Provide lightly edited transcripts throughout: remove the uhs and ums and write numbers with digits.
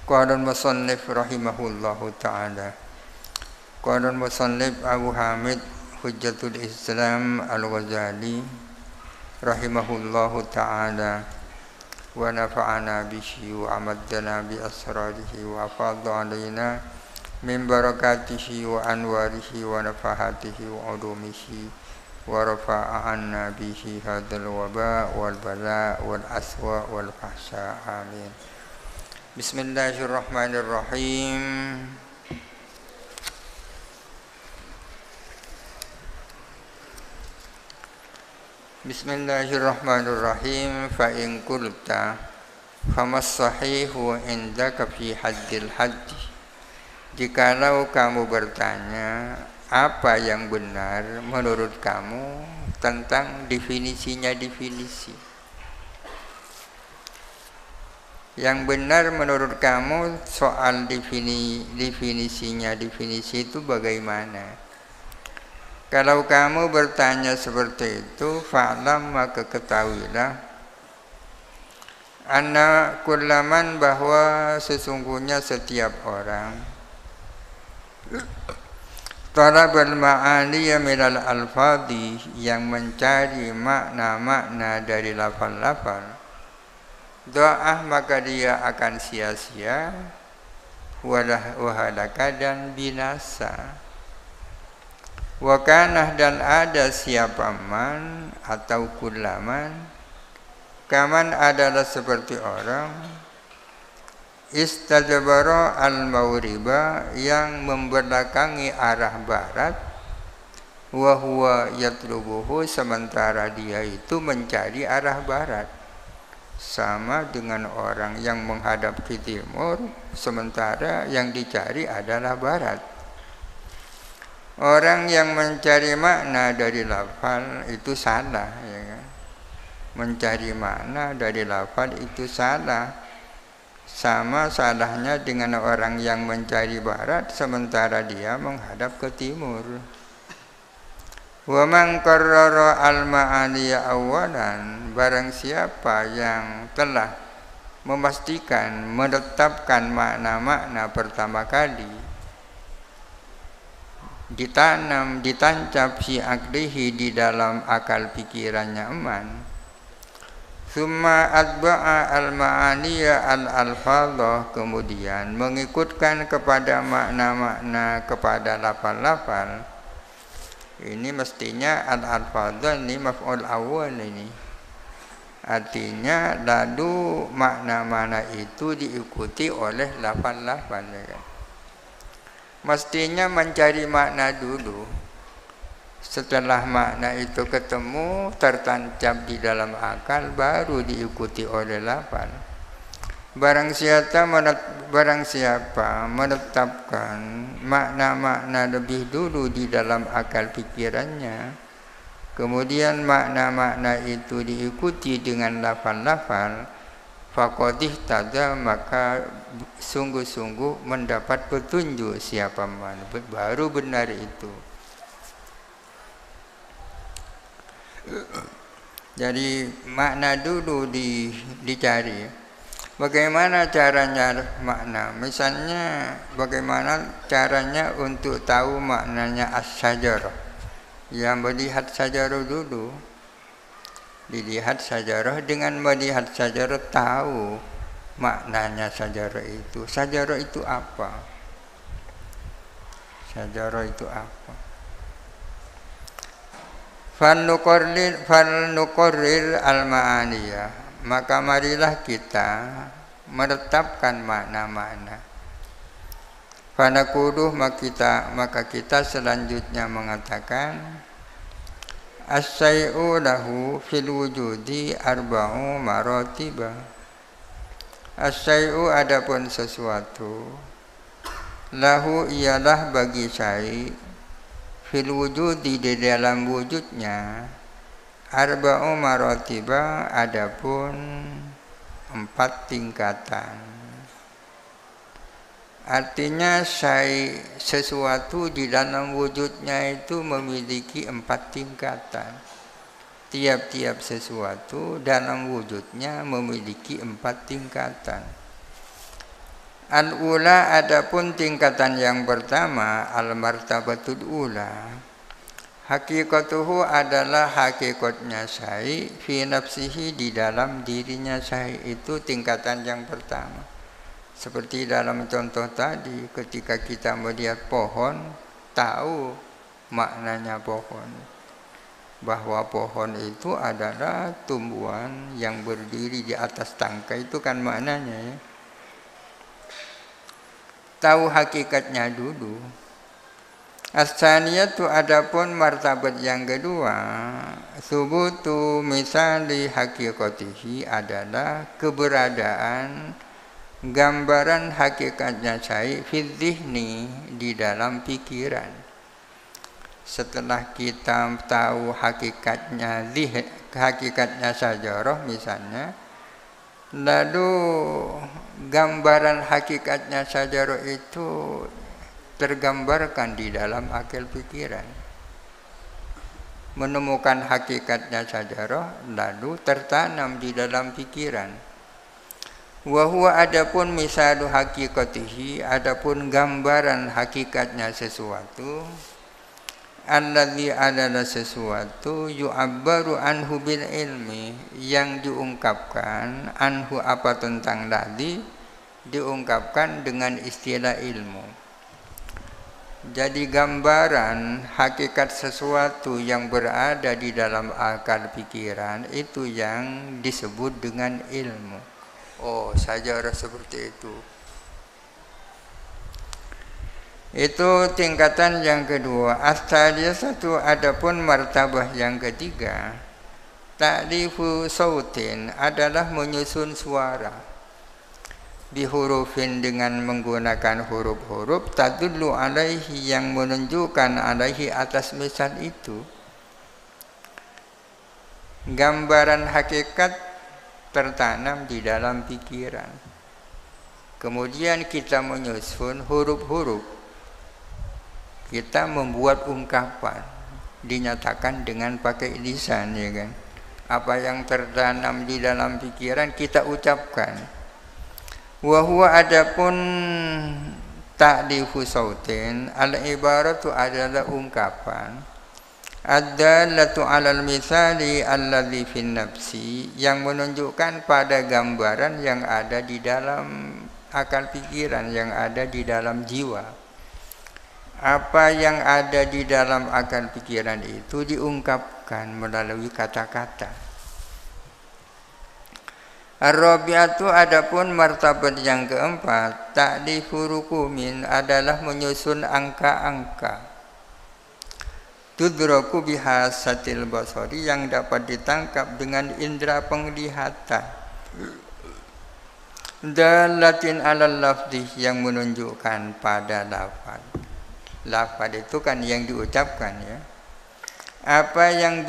Qala al-musannif rahimahullahu ta'ala. Qala al-musannif Abu Hamid Hujjatul Islam Al-Ghazali rahimahullahu ta'ala wa nafa'ana bihi wa amaddana bi asrarihi wa afadha alaina min barakatihi wa anwarihi wa nafahatihi wa ulumihi wa rafa'a anna bihi hadzal waba wal bala wal aswa wal fahsya. Amin. Bismillahirrahmanirrahim. Bismillahirrahmanirrahim. Fa in qulta famas sahihu indaka fi haddil haddi. Jikalau kamu bertanya, apa yang benar menurut kamu tentang definisinya definisi? Yang benar menurut kamu soal definisinya definisi itu bagaimana? Kalau kamu bertanya seperti itu, fa'lam, maka ketahuilah anna kullaman, bahwa sesungguhnya setiap orang talabal ma'aliya minal alfadhi, yang mencari makna-makna dari lafal-lafal, do'ah, maka dia akan sia-sia, wahalaka, dan binasa. Wakanah, dan ada siapa man atau kullaman, kaman adalah seperti orang istajabara al-maghriba, yang membelakangi arah barat, wa huwa yatlubuhu, sementara dia itu mencari arah barat. Sama dengan orang yang menghadap ke timur, sementara yang dicari adalah barat. Orang yang mencari makna dari lafal itu salah, ya kan? Mencari makna dari lafal itu salah. Sama salahnya dengan orang yang mencari barat, sementara dia menghadap ke timur. Wa man qarrara al-ma'aniya awalan, barang siapa yang telah memastikan, menetapkan makna-makna pertama kali, ditanam, ditancap si aklihi, di dalam akal pikirannya eman, summa atba'a al-ma'aniya al-alfadhah, kemudian mengikutkan kepada makna-makna, kepada lafal-lafal. Ini mestinya al-alfadhah ini maf'ul awal ini. Artinya lalu makna-makna itu diikuti oleh lafal-lafal, ya kan? Mestinya mencari makna dulu. Setelah makna itu ketemu, tertancap di dalam akal, baru diikuti oleh lafal. Barang siapa menetapkan makna-makna lebih dulu di dalam akal pikirannya, kemudian makna-makna itu diikuti dengan lafal-lafal, faqad ihtada, maka sungguh-sungguh mendapat petunjuk siapa man, baru benar itu. Jadi makna dulu dicari. Bagaimana caranya makna? Misalnya bagaimana caranya untuk tahu maknanya as-sajarah? Ya, melihat sajarah dulu. Dilihat sajarah, dengan melihat sajarah tahu maknanya sajarah itu. Sajarah itu apa? Sajarah itu apa? Fal nuqarrir al-ma'aniyah, maka marilah kita menetapkan makna-makna. Fanaquluh, maka kita selanjutnya mengatakan, as-syai'u lahu fil wujudi arba'u maratiba. As-syai'u, adapun sesuatu, lahu ialah bagi syai', fil wujudi, di dalam wujudnya, arba'u maratiba, adapun 4 tingkatan. Artinya sesuatu di dalam wujudnya itu memiliki 4 tingkatan. Tiap-tiap sesuatu dalam wujudnya memiliki 4 tingkatan. Al-ula adapun tingkatan yang pertama al-martabatul ula. Hakikatuhu adalah hakikatnya syai fi nafsihi di dalam dirinya syai itu tingkatan yang pertama. Seperti dalam contoh tadi ketika kita melihat pohon tahu maknanya pohon. Bahwa pohon itu adalah tumbuhan yang berdiri di atas tangkai itu kan maknanya ya. Tahu hakikatnya dulu. As-saniyatu adapun martabat yang kedua, subutu misali hakikatihi adalah keberadaan gambaran hakikatnya syai fi dzihni di dalam pikiran. Setelah kita tahu hakikatnya sajarah misalnya, lalu gambaran hakikatnya sajarah itu tergambarkan di dalam akal pikiran. Menemukan hakikatnya sajarah lalu tertanam di dalam pikiran. Wa huwa adapun misalu hakikatihi adapun gambaran hakikatnya sesuatu, alladzi adalah sesuatu yu'abbaru anhu bil ilmi yang diungkapkan anhu apa tentang ladzi diungkapkan dengan istilah ilmu. Jadi gambaran hakikat sesuatu yang berada di dalam akal pikiran itu yang disebut dengan ilmu. Oh, sajarah seperti itu. Itu tingkatan yang kedua. As-saliyatu adapun martabah yang ketiga, ta'lifu sautin adalah menyusun suara. Bihurufin dengan menggunakan huruf-huruf tadullu alaihi yang menunjukkan alaihi atas misal itu. Gambaran hakikat tertanam di dalam pikiran. Kemudian kita menyusun huruf-huruf. Kita membuat ungkapan, dinyatakan dengan pakai lisan, ya kan? Apa yang tertanam di dalam pikiran kita ucapkan. Wa huwa adapun ta'lifu sautin al-ibaratu adalah ungkapan ad-dallatu 'alal misali alladzi fin nafsi yang menunjukkan pada gambaran yang ada di dalam akal pikiran, yang ada di dalam jiwa. Apa yang ada di dalam akal pikiran itu diungkapkan melalui kata-kata. Ar-rabi'atu adapun martabat yang keempat, ta'lifu rukumin adalah menyusun angka-angka. Tudraku bihasatil basari yang dapat ditangkap dengan indera penglihatan. Dalatin alal lafzi yang menunjukkan pada lafaz. Lafaz itu kan yang diucapkan ya. Apa yang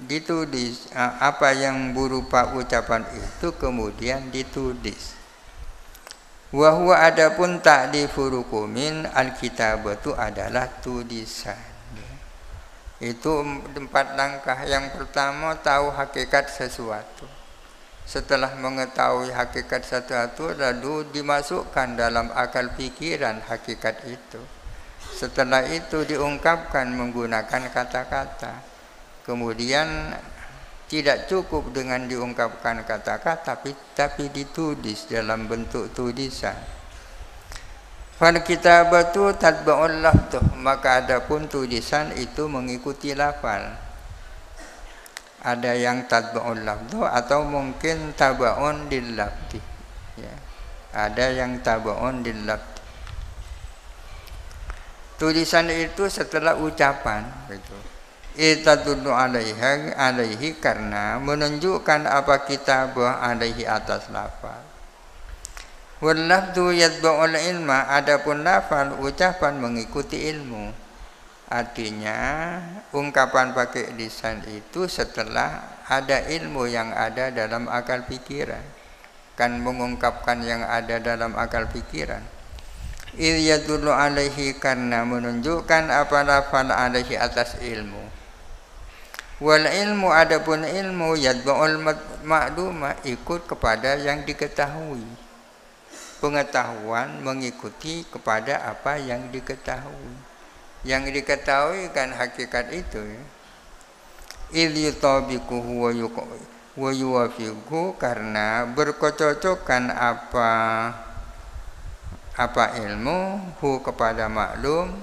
ditulis, apa yang berupa ucapan itu kemudian ditulis. Wa huwa adapun ta'lifu rukumin alkitabatu adalah tulisan. Itu 4 langkah. Yang pertama tahu hakikat sesuatu. Setelah mengetahui hakikat sesuatu lalu dimasukkan dalam akal pikiran hakikat itu. Setelah itu diungkapkan menggunakan kata-kata. Kemudian tidak cukup dengan diungkapkan kata-kata tapi ditulis dalam bentuk tulisan. Fal kitabatu tatba'ul lafdh, maka adapun tulisan itu mengikuti lafal. Ada yang tatba'ul lafdh atau mungkin taba'un lil lafdhi. Ya. Ada yang taba'un lil lafdhi. Tulisan itu setelah ucapan gitu. Itadullu alaihi karena menunjukkan apa kitabah alaihi atas lafal. Wal lafdhu yatba'ul ilma, adapun lafal ucapan mengikuti ilmu. Artinya ungkapan pakai lisan itu setelah ada ilmu yang ada dalam akal pikiran. Kan mengungkapkan yang ada dalam akal pikiran. Il yadullu alaihi karena menunjukkan apa lafal alaihi atas ilmu. Wal ilmu adapun ilmu yadba'ul ma'luma ikut kepada yang diketahui. pengetahuan mengikuti kepada apa yang diketahui. Yang diketahui kan hakikat itu ya. Il yutabiquhu wa yuwafiqhu, karena berkecocokan apa ilmu hu kepada maklum,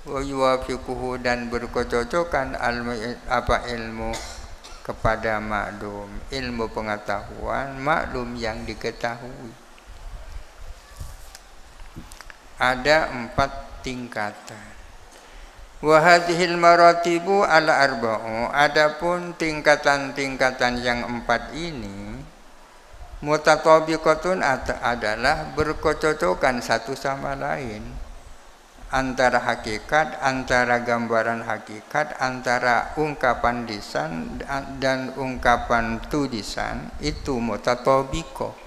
wa yuwafiquhu dan berkecocokan apa ilmu kepada maklum, ilmu pengetahuan maklum yang diketahui. Ada 4 tingkatan. Wa hadhil maratibu ala arba'u, adapun tingkatan-tingkatan yang 4 ini mutatabiqatun adalah berkecocokan satu sama lain, antara hakikat, antara gambaran hakikat, antara ungkapan lisan dan ungkapan tulisan itu mutatabiqah,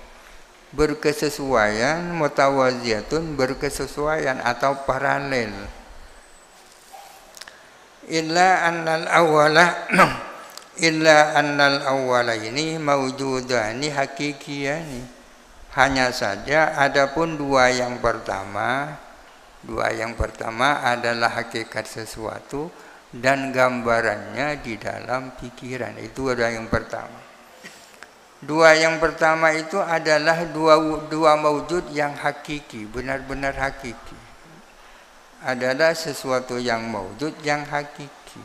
berkesesuaian, mutawaziyatun berkesesuaian atau paralel. Illa annal awwala ini mawjudani hakikiyani, hanya saja adapun dua yang pertama adalah hakikat sesuatu dan gambarannya di dalam pikiran. Itu adalah yang pertama. Dua yang pertama itu adalah dua mawjud yang hakiki, benar-benar hakiki. Adalah sesuatu yang mawjud yang hakiki.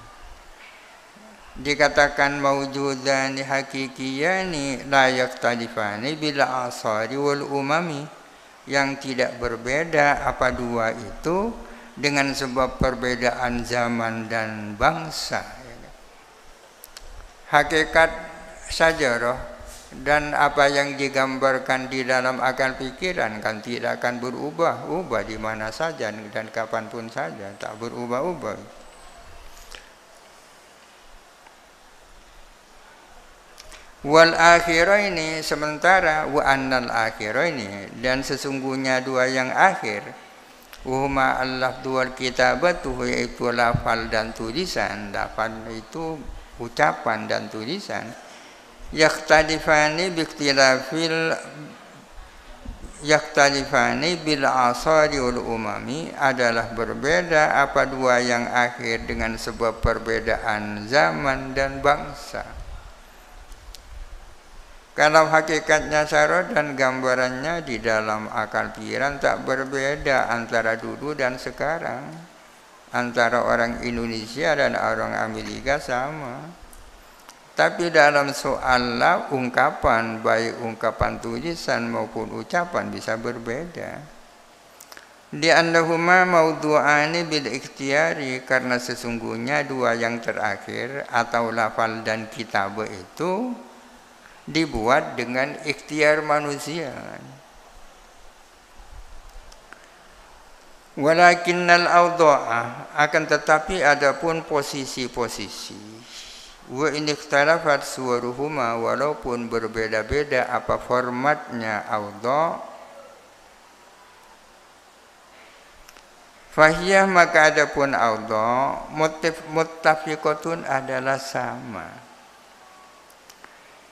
Dikatakan mawjudani hakikiyani la yaktalifani bila asari wal umami, yang tidak berbeda apa dua itu dengan sebab perbedaan zaman dan bangsa. Hakikat sajarah dan apa yang digambarkan di dalam akal pikiran kan tidak akan berubah-ubah di mana saja dan kapanpun saja, tak berubah-ubah. Wal akhiraini, sementara wa annal akhiraini, dan sesungguhnya dua yang akhir, huma al-lafdhu wal kitabatu, yaitu lafal dan tulisan. Lafal itu ucapan dan tulisan. Yaktalifani bil asari wal umami, adalah berbeda apa dua yang akhir dengan sebab perbedaan zaman dan bangsa. Kalau hakikatnya syarah dan gambarannya di dalam akal pikiran tak berbeda antara dulu dan sekarang, antara orang Indonesia dan orang Amerika sama. Tapi dalam soal ungkapan, baik ungkapan tulisan maupun ucapan bisa berbeda. Di annahuma mawdu'ani bil ikhtiyari, karena sesungguhnya dua yang terakhir atau lafal dan kitab itu dibuat dengan ikhtiar manusia. Walakinnal awda'a, akan tetapi adapun posisi-posisi, wa in ikhtalafat suwaruhuma, walaupun berbeda-beda apa formatnya awda', fahiyah, maka adapun awda' muttafiqatun adalah sama.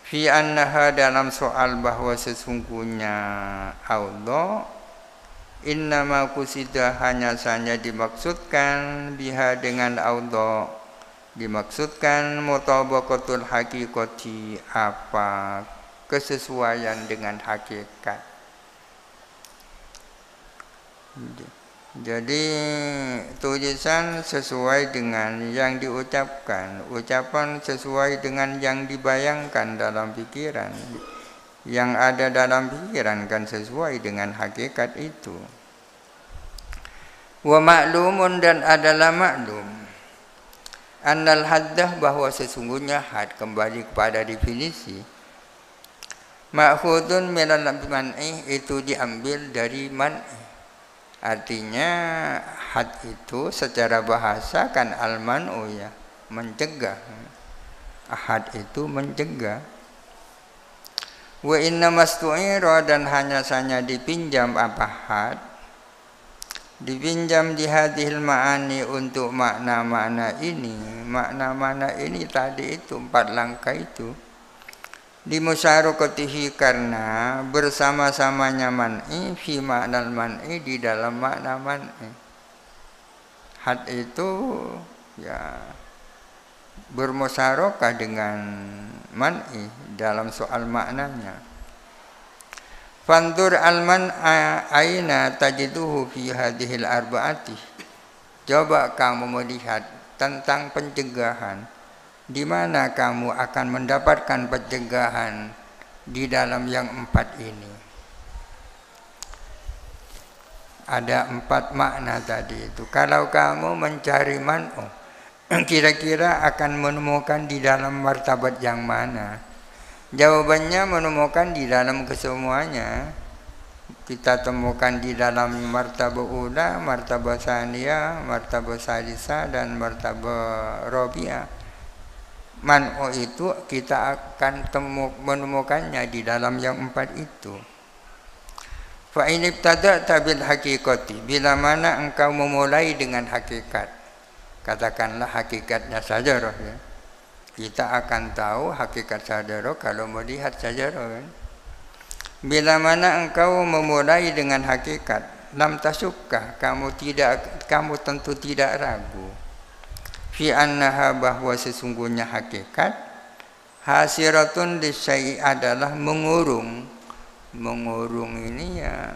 Fi annaha, dalam soal bahwa sesungguhnya awda' innama kusida, hanya saja dimaksudkan biha dengan awda', dimaksudkan mutabaqatul haqiqati, apa kesesuaian dengan hakikat. Jadi tulisan sesuai dengan yang diucapkan, ucapan sesuai dengan yang dibayangkan dalam pikiran, yang ada dalam pikiran kan sesuai dengan hakikat itu. Wa ma'lumun, dan adalah maklum, annal haddah, bahwa sesungguhnya had, kembali kepada definisi, ma'khudun minal man'i, itu diambil dari man'i. Artinya had itu secara bahasa kan al-man'u, ya, mencegah. Had itu mencegah. Wa inna mastu'ira, dan hanya saja dipinjam apa had, dipinjam di hadhil ma'ani, untuk makna-makna ini. Makna-makna ini tadi itu 4 langkah itu. Limusyarakatihi karena bersama-samanya man'i fi makna man'i di dalam makna man'i. Had itu ya bermusyarakah dengan man'i dalam soal maknanya. Fandur alman aina tajiduhu fi hadhil arba'ati. Coba kamu melihat tentang pencegahan. Di mana kamu akan mendapatkan pencegahan di dalam yang 4 ini? Ada 4 makna tadi itu. Kalau kamu mencari man'u, kira-kira akan menemukan di dalam martabat yang mana? Jawabannya menemukan di dalam kesemuanya. Kita temukan di dalam martabat ula, martabat saniyah, martabat salisa, dan martabat rabi'ah. Man'u itu kita akan menemukannya di dalam yang 4 itu. Fa in ibtada'ta bil haqiqati, bila mana engkau memulai dengan hakikat, katakanlah hakikatnya sajarah ya. Kita akan tahu hakikat sajarah kalau melihat sajarah kan. Bila mana engkau memulai dengan hakikat, lam tasukka, kamu tentu tidak ragu. Fi annaha, bahwa sesungguhnya hakikat hasiratun lisyai adalah mengurung ini ya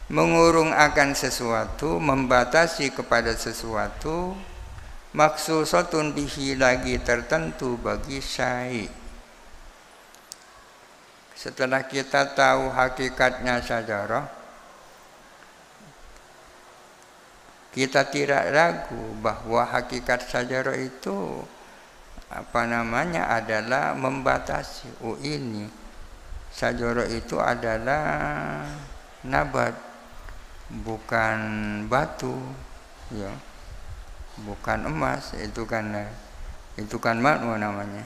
mengurung akan sesuatu, membatasi kepada sesuatu, maksusatun bihi, lagi tertentu bagi syai. Setelah kita tahu hakikatnya sajarah, kita tidak ragu bahwa hakikat sajarah itu adalah membatasi. Ini sajarah itu adalah nabat, bukan batu ya, bukan emas. Itu kan man'u namanya.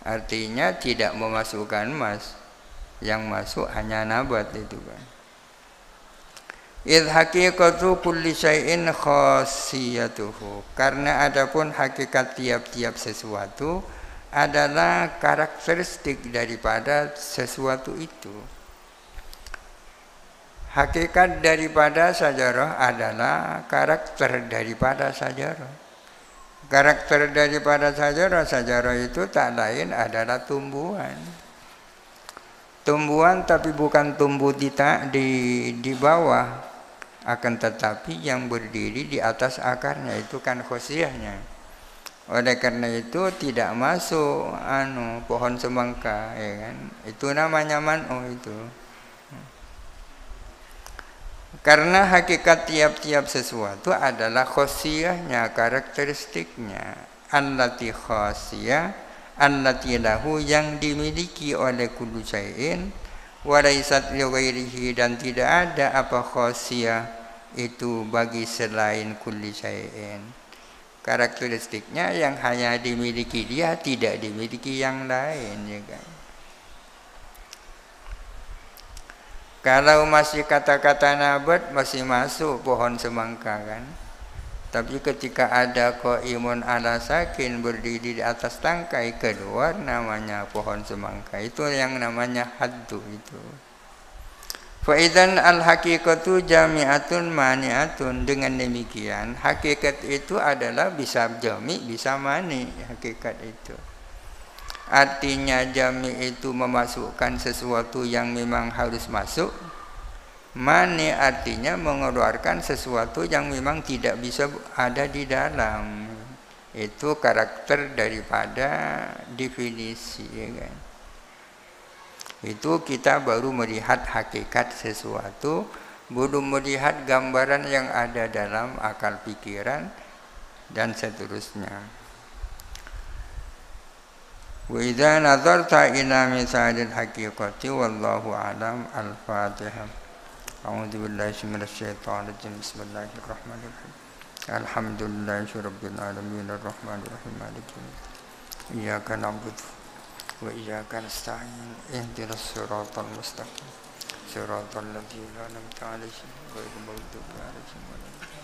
Artinya tidak memasukkan emas, yang masuk hanya nabat itu kan. Idh haqiqatu kulli syai'in khasiyatuhu, karena adapun hakikat tiap-tiap sesuatu adalah karakteristik daripada sesuatu itu. Hakikat daripada sajarah adalah karakter daripada sajarah. Karakter daripada sajarah itu tak lain adalah tumbuhan. Tumbuhan tapi bukan tumbuh di bawah, akan tetapi yang berdiri di atas akarnya, itu kan khosiyahnya. Oleh karena itu tidak masuk pohon semangka ya kan. Itu namanya man'u itu. Karena hakikat tiap-tiap sesuatu adalah khosiyahnya, karakteristiknya. Allati khosiyah, allati lahu, yang dimiliki oleh kullu syai'in, walaisat li ghairihi, dan tidak ada apa khasiyah itu bagi selain kulli syai'in. Karakteristiknya yang hanya dimiliki dia, tidak dimiliki yang lain ya kan. Kalau masih kata-kata nabat masih masuk pohon semangka kan. Tapi ketika ada qaimun ala sakin, berdiri di atas tangkai, keluar namanya pohon semangka. Itu yang namanya haddu itu. Fa idzan al haqiqatu jami'atun mani'atun. Dengan demikian hakikat itu adalah bisa jami, bisa mani. Hakikat itu artinya jami itu memasukkan sesuatu yang memang harus masuk. Mani artinya mengeluarkan sesuatu yang memang tidak bisa ada di dalam. Itu karakter daripada definisi ya kan. Itu kita baru melihat hakikat sesuatu, belum melihat gambaran yang ada dalam akal pikiran dan seterusnya. Wa idza nazarta ila misalil haqiqati wallahu a'lam. Al-Fatihah. A'udzu billahi minasy syaithanir rajim. Bismillahirrahmanirrahim. Alhamdulillahi rabbil alamin arrahmanir rahim maliki yaumiddin. Iyyaka na'budu wa iyyaka nasta'in. Ihdinas siratal mustaqim. Siratal ladzina an'amta 'alaihim ghairil maghdubi 'alaihim waladdallin.